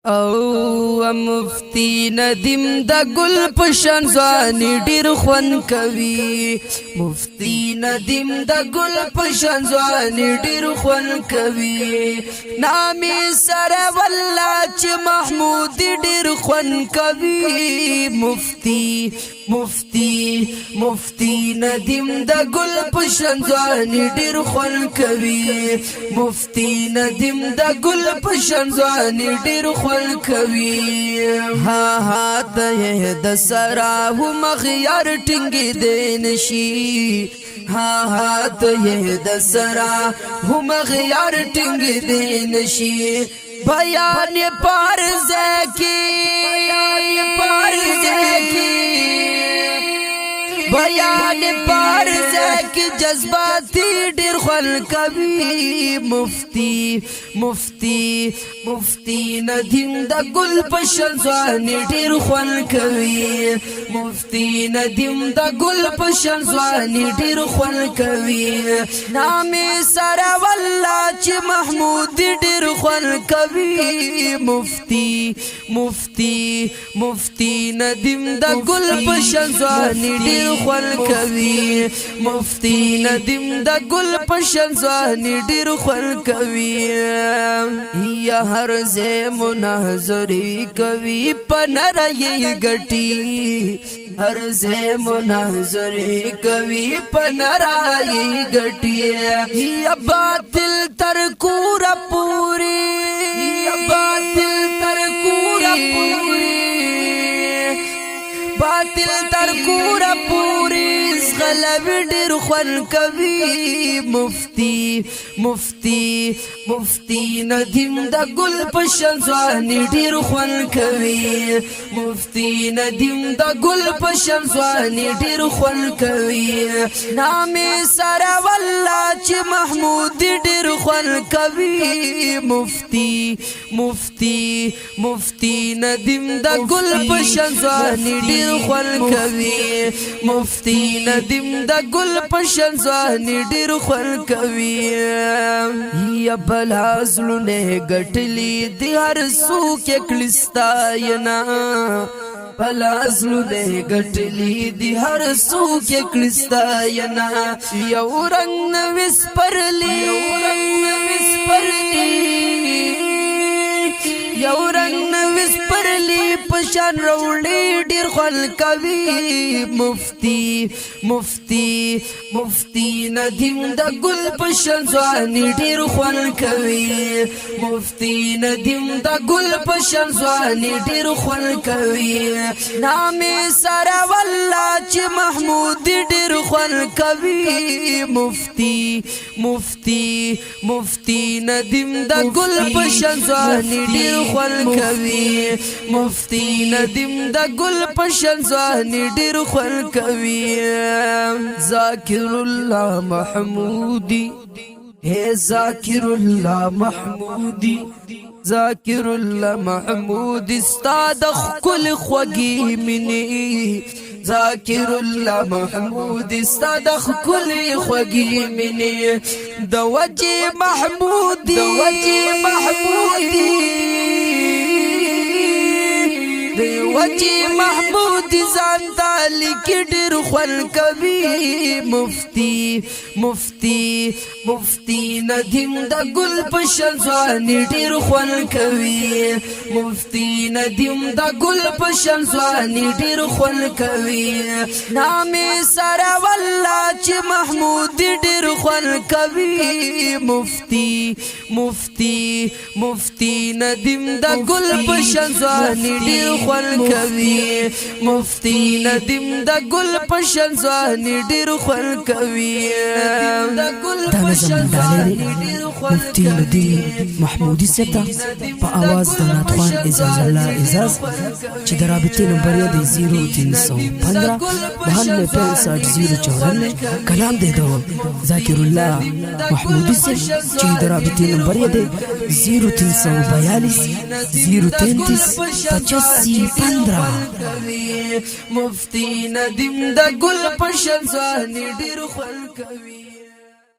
او مفتی ندیم د گل پشان ځواني ډیر خون کوي مفتی ندیم د گل پشان ځواني ډیر خون کوي نامي سره والله چې محمود ډیر خون کوي مفتی ندیم د گل پشان ځواني ډیر خون کوي مفتی ندیم د گل پشان ځواني ډیر کوي ها ته د سرا و مغیار ټینګې دین شي ها ته د سرا و مغیار ټینګې دین شي بیان پارز کی بیان پارز کی جذباتی ډیر خل کوي مفتی ندیم د گل پشان ځواني ډیر خل کوي مفتی ندیم د گل پشان ځواني ډیر خل کوي نامې سره والله چې محمود ډیر خل کوي مفتی ندیم د گل پشان ځواني ډیر خل کوي مفتی ندیم د گل پشان ځواني ډیر خل کوي یا هر زه مناظری کوي پنرای غټي هر زه مناظری کوي پنرای غټي یا باطل تر کور پوری باطل تر کور پوری غلب ډیر خون کوي مفتی ندیم د گل پشان ځواني ډیر خون کوي مفتی ندیم د گل پشان ځواني ډیر خون کوي نامې سره والله چې محمود ډیر خون کوي مفتی ندیم د گل پشان ځواني ډیر خون کوي مفتی ندیم د گل پشان ځواني ډیر خون کوي یا بلا زلونه غټلی دی هر سو کې کلستا ینا بلا زلونه غټلی دی هر سو کې کلستا ینا یو رنگ وسپرلی یو رنگ وسپرلی پشان روړی ډیر خل کوي مفتی ندیم د گل پشان ځواني ډیر خل کوي مفتی ندیم د گل پشان ځواني ډیر خل کوي نامې سره والله چې محمود ډیر خل کوي مفتی ندیم د گل پشان ځواني ډیر خل کوي مفتی ندیم د گل پشان ځواني ډیر خل کوي ذاکر الله محمودی ہے ذاکر الله محمودی ذاکر الله محمودی استاد خل خوږی منی ذاکر الله محمودی استاد خل خوږی منی د وجه محمودی وجه محمود ځان تعالی کې ډېر خل کوي مفتی ندیم د گل پشان ځواني ډېر خل کوي مفتی ندیم د گل پشان ځواني ډېر خل کوي نامې سره والله چې محمود ډېر خل کوي مفتی ندیم د گل پشان ځواني ډېر خل کوي مفتی ندیم د گل پشان ځواني ډیر خل کوي دا نظم ډالې مفتی ندیم محمودی ستا په आवाज د ناتخوان اعزاز الله اعزاز چې د رابطې نمبر یې 0315 9265 کلام دې دو ذاکر الله محمودی سے چې د رابطې نمبر یې 0342 033 8515 مفتی ندیم د گل پشان ځواني ډیر خل کوي